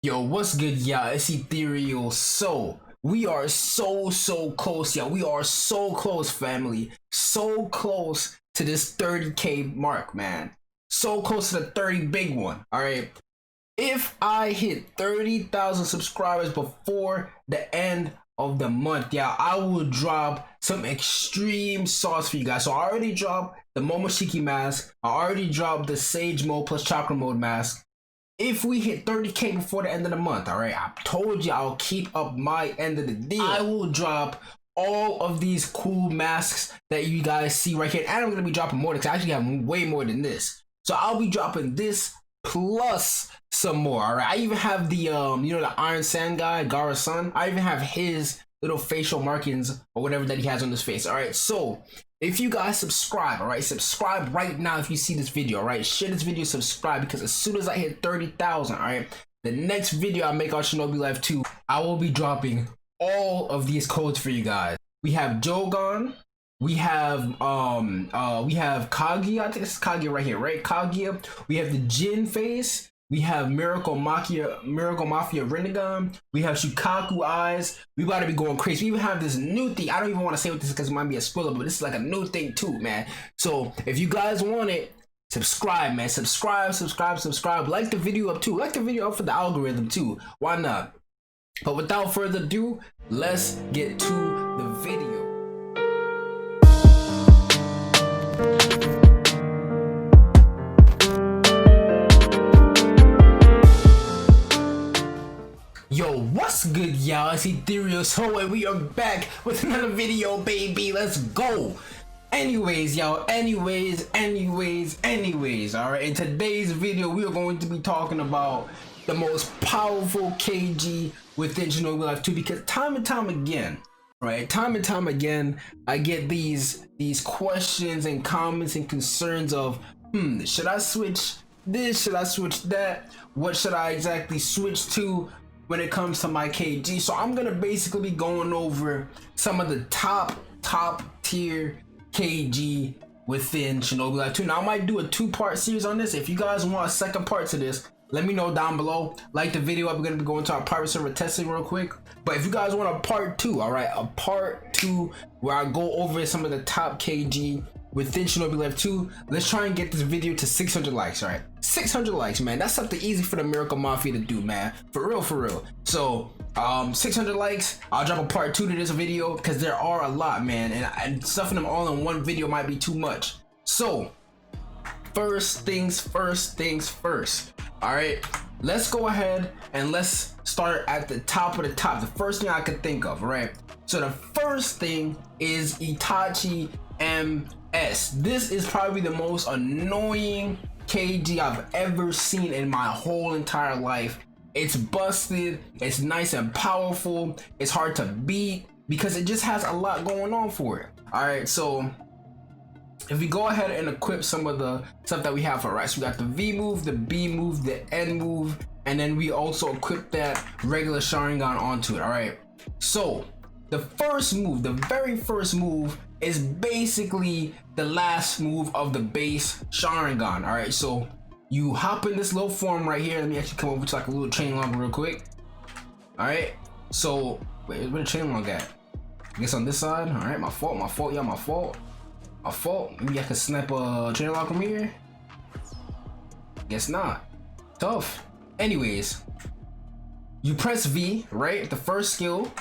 Yo, what's good, y'all? It's Ethereal. So, we are so close, y'all. We are so close, family. So close to this 30K mark, man. So close to the 30 big one, all right? If I hit 30,000 subscribers before the end of the month, yeah, I will drop some extreme sauce for you guys. So I already dropped the Momoshiki mask. I already dropped the Sage mode plus Chakra mode mask. If we hit 30K before the end of the month, all right, I told you I'll keep up my end of the deal. I will drop all of these cool masks that you guys see right here. And I'm going to be dropping more because I actually have way more than this. So I'll be dropping this plus some more, all right? I even have the, the Iron Sand guy, Gaara's son. I even have his little facial markings or whatever that he has on his face, all right? So if you guys subscribe, all right, subscribe right now if you see this video, all right? Share this video, subscribe, because as soon as I hit 30,000, all right, the next video I make on Shinobi Life 2, I will be dropping all of these codes for you guys. We have Jogan, we have Kaguya, I think it's Kaguya right here, right? Kaguya, we have the Jin face, we have Miracle Mafia Rinnegan. We have Shukaku eyes. We about to be going crazy. We even have this new thing. I don't even want to say what this is because it might be a spoiler, but this is like a new thing too, man. So if you guys want it, subscribe, man. Subscribe. Like the video up too. Like the video up for the algorithm too. Why not? But without further ado, let's get to the video. Yo, what's good, y'all? It's Ethereal, so and we are back with another video, baby. Let's go. Anyways, y'all, anyways, all right, in today's video we are going to be talking about the most powerful KG within Shinobi Life 2, because time and time again, I get these questions and comments and concerns of should I switch this, should I switch that, what should I exactly switch to when it comes to my KG. So I'm gonna basically be going over some of the top tier KG within Shinobi Life 2. Now I might do a 2-part series on this. If you guys want a second part to this, let me know down below. Like the video, I'm gonna be going to our private server testing real quick. But if you guys want a part 2, all right, a part 2 where I go over some of the top KG within Shinobi Life 2, let's try and get this video to 600 likes, all right? 600 likes, man. That's something easy for the Miracle Mafia to do, man. For real. So 600 likes, I'll drop a part 2 to this video because there are a lot, man, and stuffing them all in one video might be too much. So first things first, all right, let's go ahead and let's start at the top of the top. The first thing I could think of, right? So the first thing is Itachi MS. This is probably the most annoying KG I've ever seen in my whole entire life. It's busted, it's nice and powerful, it's hard to beat because it just has a lot going on for it. All right, so if we go ahead and equip some of the stuff that we have, all right, so we got the V move, the B move, the N move, and then we also equip that regular Sharingan onto it. All right, so the first move, the very first move, is basically the last move of the base Sharingan. All right, so you hop in this little form right here. Let me actually come over to like a little chain log real quick. All right, so wait, where the chain log at? I guess on this side. All right, my fault, y'all, my fault. Maybe I can snap a chain log from here. Guess not. Tough. Anyways, you press V, right? The first skill.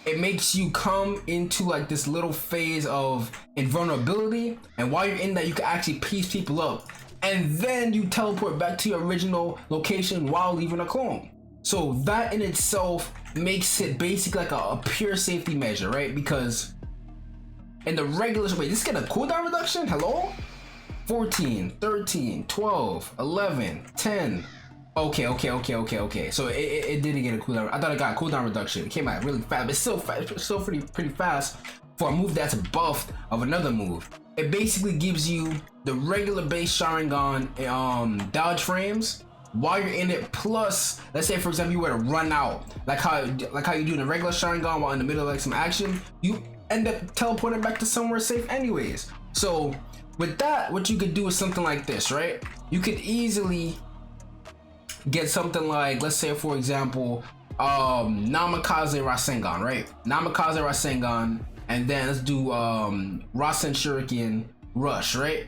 It makes you come into like this little phase of invulnerability, and while you're in that, you can actually piece people up, and then you teleport back to your original location while leaving a clone. So that in itself makes it basically like a pure safety measure, right? Because in the regular, wait, this get a cooldown reduction? Hello? 14, 13, 12, 11, 10. Okay. So it didn't get a cooldown. I thought it got a cooldown reduction. It came out really fast, but it's still pretty fast for a move that's buffed of another move. It basically gives you the regular base Sharingan dodge frames while you're in it. Plus, let's say for example you were to run out, like how you do in a regular Sharingan while in the middle of like some action, you end up teleporting back to somewhere safe anyways. So with that, what you could do is something like this, right? You could easily get something like, let's say for example, Namikaze Rasengan, right? Namikaze Rasengan, and then let's do Rasen Shuriken Rush, right?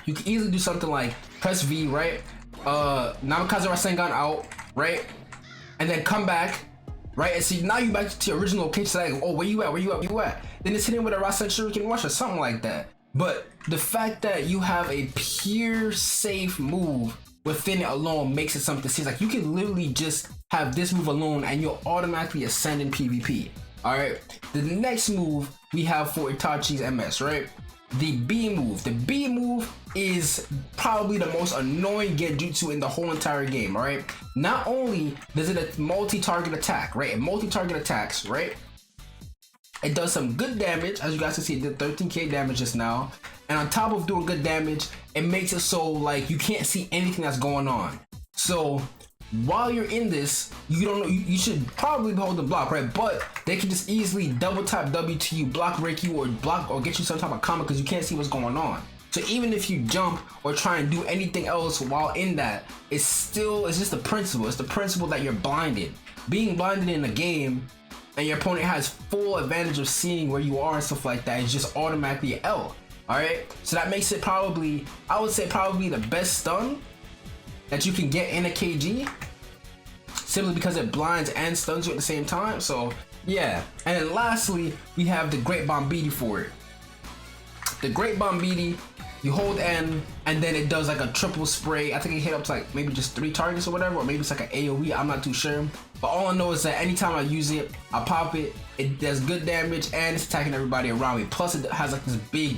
You can easily do something like press V, right? Namikaze Rasengan out, right? And then come back, right? And see, now you back to your original location, like, oh, where you at? Where you at? Where you at? Then it's hitting with a Rasen Shuriken Rush or something like that. But the fact that you have a pure safe move within it alone makes it something serious. Like, you can literally just have this move alone and you'll automatically ascend in PvP. Alright, the next move we have for Itachi's MS, right? The B move. The B move is probably the most annoying genjutsu in the whole entire game, alright? Not only does it a multi-target attack, right? It multi-target attacks, right? It does some good damage. As you guys can see, it did 13k damage just now. And on top of doing good damage, it makes it so like you can't see anything that's going on. So while you're in this, you don't know, you should probably hold the block, right? But they can just easily double tap W to you, block break you, or block or get you some type of combo because you can't see what's going on. So even if you jump or try and do anything else while in that, it's just the principle. It's the principle that you're blinded. Being blinded in a game and your opponent has full advantage of seeing where you are and stuff like that is just automatically an L. Alright? So that makes it probably, I would say probably the best stun that you can get in a KG, simply because it blinds and stuns you at the same time. So yeah. And then lastly, we have the Great Bombiti for it. The Great Bombiti, you hold N and then it does like a triple spray. I think it hit up to like maybe just 3 targets or whatever, or maybe it's like an AoE, I'm not too sure. But all I know is that anytime I use it, I pop it, it does good damage and it's attacking everybody around me. Plus it has like this big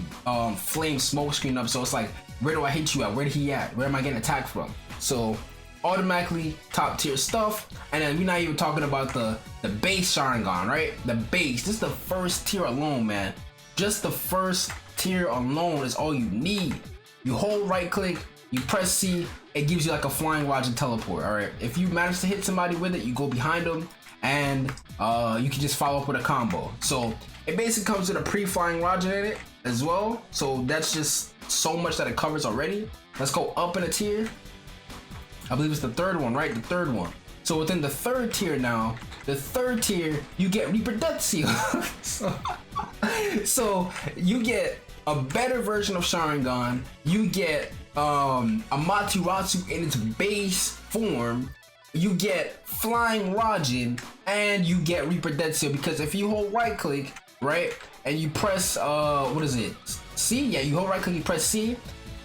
flame smoke screen up, so it's like, where do I hit you at? Where did he at? Where am I getting attacked from? So automatically top tier stuff. And then we're not even talking about the base Sharingan, right? The base, this is the first tier alone, man. Just the first tier alone is all you need. You hold right click, you press C, it gives you like a flying watch and teleport. All right, if you manage to hit somebody with it, you go behind them and you can just follow up with a combo. So it basically comes with a pre-flying Raja in it as well. So that's just so much that it covers already. Let's go up in a tier. I believe it's the third one, right? The third one. So within the third tier now, the third tier, you get Reproduction. So you get a better version of Sharingan. You get Amaterasu in its base form. You get Flying Rajan, and you get Reproduction, because if you hold right click, right, and you press what is it? C? Yeah, you hold right click, you press C.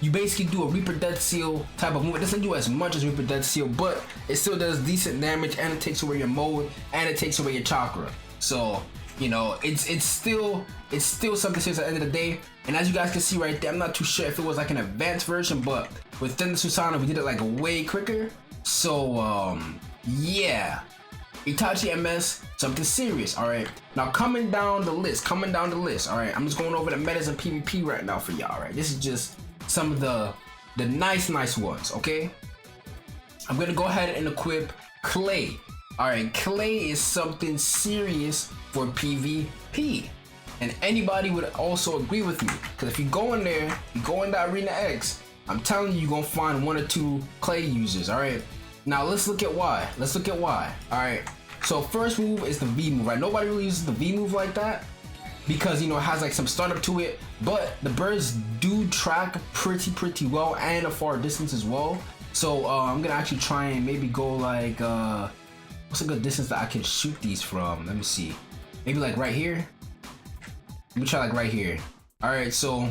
You basically do a Reproduction type of move. It doesn't do as much as Reproduction, but it still does decent damage, and it takes away your mode, and it takes away your chakra. So, you know, it's still something serious at the end of the day. And as you guys can see right there, I'm not too sure if it was like an advanced version, but within the Susanoo, we did it like way quicker. So, yeah. Itachi MS, something serious, alright? Now coming down the list, alright? I'm just going over the metas and PvP right now for y'all, alright? This is just some of the nice ones, okay? I'm gonna go ahead and equip Clay. Alright, Clay is something serious for PvP. And anybody would also agree with me, because if you go in there, you go in the Arena X, I'm telling you, you're gonna find 1 or 2 Clay users, alright? Now let's look at why. Alright, so first move is the V move, right? Nobody really uses the V move like that, because, you know, it has like some startup to it, but the birds do track pretty well, and a far distance as well. So I'm gonna actually try and maybe go like what's a good distance that I can shoot these from? Let me see, maybe like right here. Let me try like right here. All right, so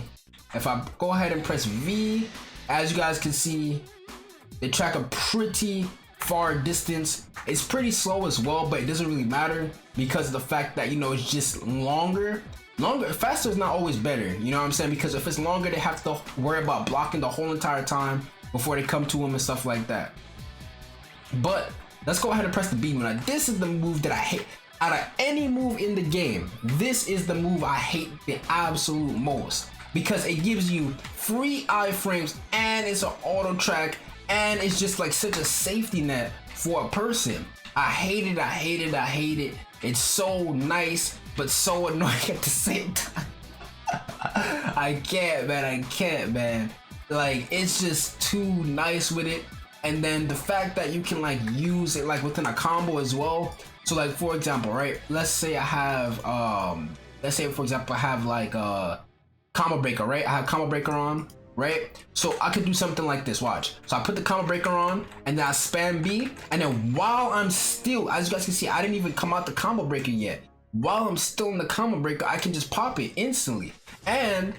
if I go ahead and press V, as you guys can see, they track a pretty far distance. It's pretty slow as well, but it doesn't really matter because of the fact that, you know, it's just longer. Faster is not always better, you know what I'm saying? Because if it's longer, they have to worry about blocking the whole entire time before they come to them and stuff like that. But let's go ahead and press the B move. Now this is the move that I hate. Out of any move in the game, this is the move I hate the absolute most, because it gives you free iframes and it's an auto track, and it's just like such a safety net for a person. I hate it. It's so nice, but so annoying at the same time. I can't, man. Like, it's just too nice with it. And then the fact that you can like use it like within a combo as well. So like for example, right? Let's say I have let's say for example I have like combo breaker, right? I have combo breaker on, right? So I could do something like this, watch. So I put the combo breaker on and then I spam B, and then while I'm still, as you guys can see, I didn't even come out the combo breaker yet. While I'm still in the combo breaker, I can just pop it instantly. And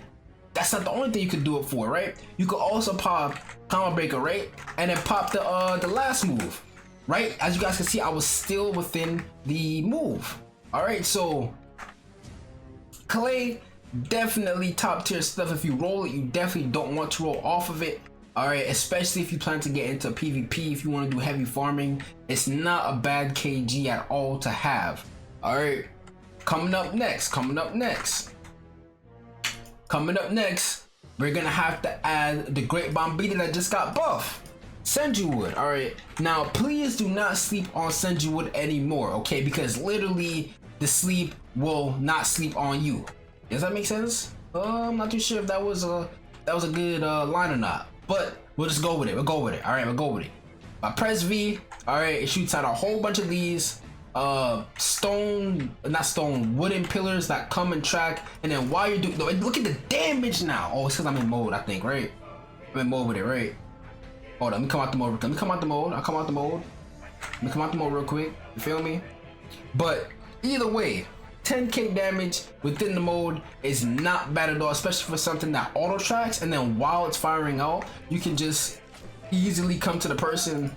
that's not the only thing you could do it for, right? You could also pop combo breaker, right? And then pop the last move, right? As you guys can see, I was still within the move. All right, so Clay, definitely top tier stuff. If you roll it, you definitely don't want to roll off of it. All right, especially if you plan to get into PvP, if you want to do heavy farming, it's not a bad KG at all to have. All right, coming up next, we're gonna have to add the Great Bombita that just got buff, Senju Wood. All right, now please do not sleep on Senju Wood anymore, okay? Because literally the sleep will not sleep on you. Does that make sense? I'm not too sure if that was a good line or not, but we'll just go with it. We'll go with it. All right, we'll go with it. I press V. All right, it shoots out a whole bunch of these wooden pillars that come and track. And then while you're doing, look at the damage now. Oh, it's because I'm in mode, I think, right? I'm in mode with it, right? Hold on, let me come out the mode. I'll come out the mode real quick. You feel me? But either way, 10k damage within the mode is not bad at all, especially for something that auto tracks. And then while it's firing out, you can just easily come to the person,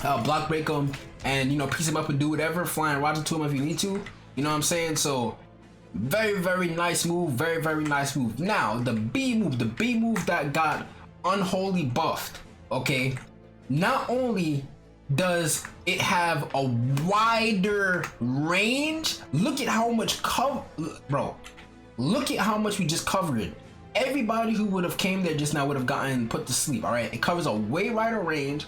block break them, and you know, piece them up and do whatever, flying right into them if you need to. You know what I'm saying? So very, very nice move. Very, very nice move. Now the B move that got unholy buffed. Okay, not only does it have a wider range, look at how much bro, look at how much we just covered. Everybody who would have came there just now would have gotten put to sleep. All right, it covers a way wider range,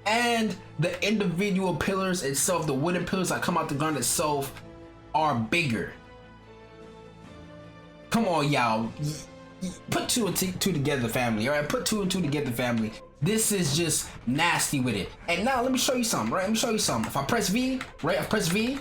and the individual pillars itself, the wooden pillars that come out the ground itself, are bigger. Come on, y'all, put two and two together, family. All right, put two and two together, family. This is just nasty with it. And now let me show you something, right? Let me show you something. If I press V, right? I press V,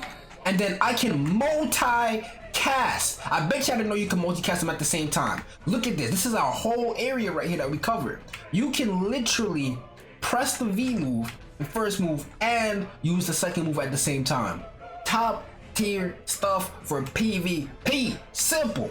and then I can multi-cast. I bet you I didn't know you can multi-cast them at the same time. Look at this. This is our whole area right here that we covered. You can literally press the V move, the first move, and use the second move at the same time. Top tier stuff for PvP. Simple.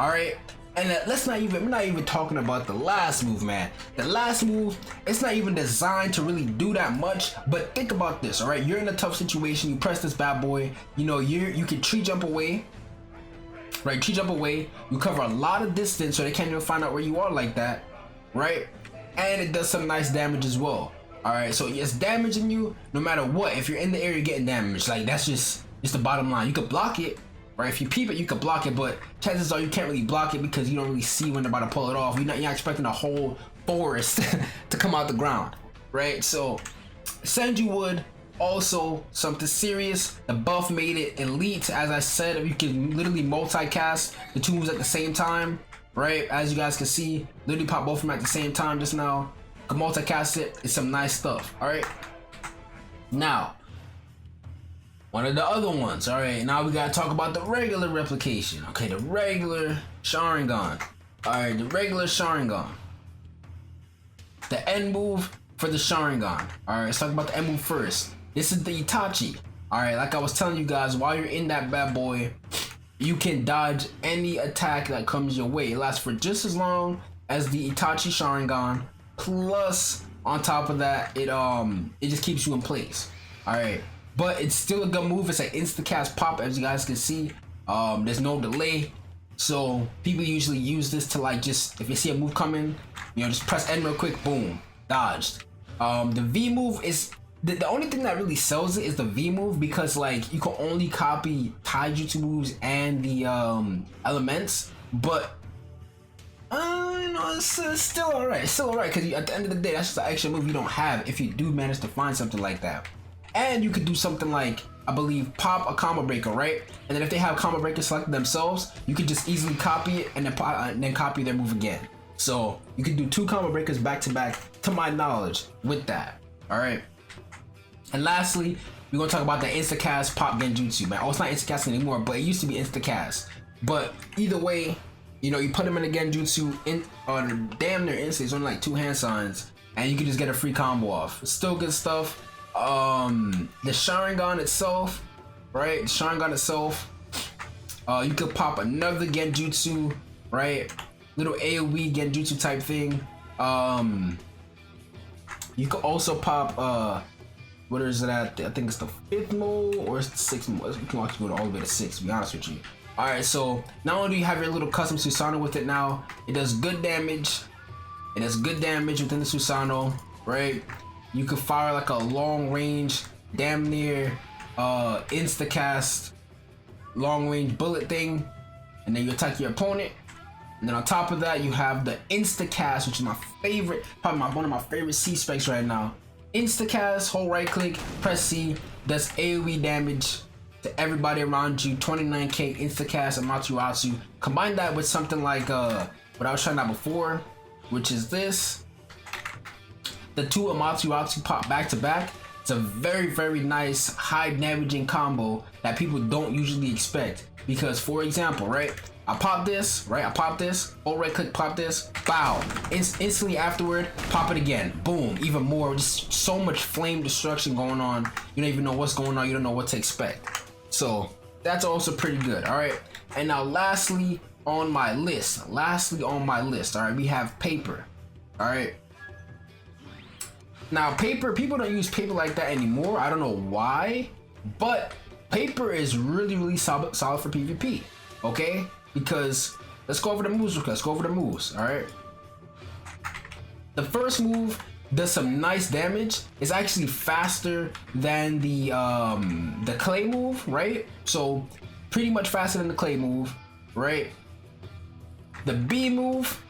All right. And we're not even talking about the last move, man. The last move, it's not even designed to really do that much. But think about this, all right? You're in a tough situation. You press this bad boy. You know, you can tree jump away, right? Tree jump away. You cover a lot of distance, so they can't even find out where you are like that, right? And it does some nice damage as well. All right, so it's damaging you no matter what. If you're in the area getting damaged, like that's just the bottom line. You could block it. Right, if you peep it, you can block it, but chances are you can't really block it because you don't really see when they're about to pull it off. You're not expecting a whole forest to come out the ground, right? So Senju Wood, also something serious. The buff made it elite, as I said. You can literally multicast the two moves at the same time, right? As you guys can see, literally pop both of them at the same time just now. You can multicast it. It's some nice stuff. All right. Now, one of the other ones. All right, now we gotta talk about the regular replication. Okay, the regular Sharingan. All right, the regular Sharingan. The end move for the Sharingan. All right, let's talk about the end move first. This is the Itachi. All right, like I was telling you guys, while you're in that bad boy, you can dodge any attack that comes your way. It lasts for just as long as the Itachi Sharingan. Plus, on top of that, it just keeps you in place. All right. But it's still a good move. It's an insta-cast pop, as you guys can see. There's no delay. So people usually use this to like just, if you see a move coming, you know, just press N real quick, boom, dodged. The V move is, the only thing that really sells it is the V move, because like you can only copy taijutsu moves and the elements. But you know, it's still alright. It's still alright, because at the end of the day, that's just an extra move you don't have if you do manage to find something like that. And you could do something like, I believe, pop a combo breaker, right? And then if they have combo breaker selected themselves, you could just easily copy it and then copy their move again. So you can do 2 combo breakers back to back, to my knowledge, with that. All right. And lastly, we're gonna talk about the Instacast pop genjutsu, man. Oh, it's not Instacast anymore, but it used to be Instacast. But either way, you know, you put them in a genjutsu on damn near instant. It's only like 2 hand signs, and you can just get a free combo off. It's still good stuff. The Sharingan itself, right? The Sharingan itself, you could pop another genjutsu, right? Little AoE genjutsu type thing. You could also pop what is it at? I think it's the 5th mode or it's the 6th mode. You can actually go all the way to 6, to be honest with you. Alright, so not only do you have your little custom Susanoo with it now, it does good damage. It does good damage within the Susanoo, right? You can fire like a long range, damn near insta-cast, long range bullet thing, and then you attack your opponent. And then on top of that, you have the insta-cast, which is my favorite, probably one of my favorite C specs right now. Insta-cast, hold right click, press C, does AoE damage to everybody around you, 29k insta-cast Amaterasu. Combine that with something like what I was trying out before, which is this. The 2 Amaterasu pop back to back. It's a very, very nice high damaging combo that people don't usually expect. Because for example, right, I pop this, right? I pop this, hold right click, pop this, bow. Instantly afterward, pop it again, boom, even more. Just so much flame destruction going on. You don't even know what's going on. You don't know what to expect. So that's also pretty good. All right. And now lastly on my list, all right, we have paper. All right. Now paper, people don't use paper like that anymore. I don't know why, but paper is really, really solid for PvP. Okay. Because let's go over the moves. Let's go over the moves. All right. The first move does some nice damage. It's actually faster than the clay move, right? So pretty much faster than the clay move, right? The B move,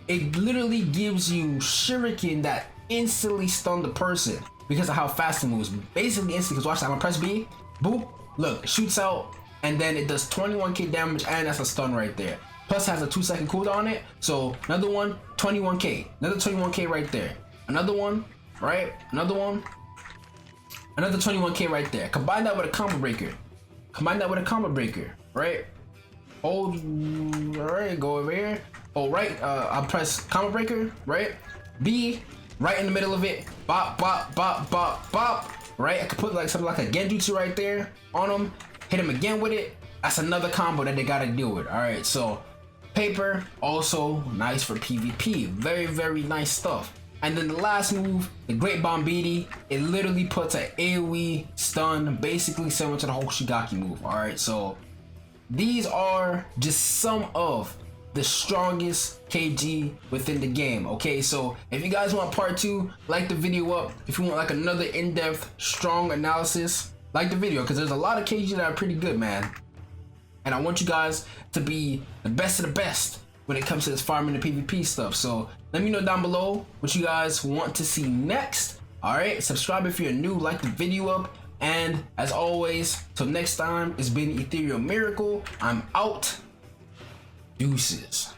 it literally gives you shuriken that instantly stun the person because of how fast it moves. Basically instant. Because watch that. I'm gonna press B, boop, look, shoots out. And then it does 21k damage, and that's a stun right there. Plus has a 2-second cooldown on it. So another one, 21k. Another 21k right there. Another one, right? Another one. Another 21k right there. Combine that with a combo breaker. Right? Hold, alright, go over here. Oh, right, I'll press combo breaker, right? B, right in the middle of it. Bop, bop, bop, bop, bop. Right? I could put like something like a genjutsu right there on them. Hit him again with it. That's another combo that they gotta deal with. All right, so paper also nice for PvP. Very, very nice stuff. And then the last move, the Great Bombiti, it literally puts an AoE stun, basically similar to the Hoshigaki move. All right, so these are just some of the strongest KG within the game. Okay, so if you guys want part 2, like the video up. If you want like another in-depth, strong analysis, like the video, because there's a lot of KG that are pretty good, man. And I want you guys to be the best of the best when it comes to this farming and PvP stuff. So let me know down below what you guys want to see next. All right, subscribe if you're new, like the video up. And as always, till next time, it's been Ethereal Miracle. I'm out. Deuces.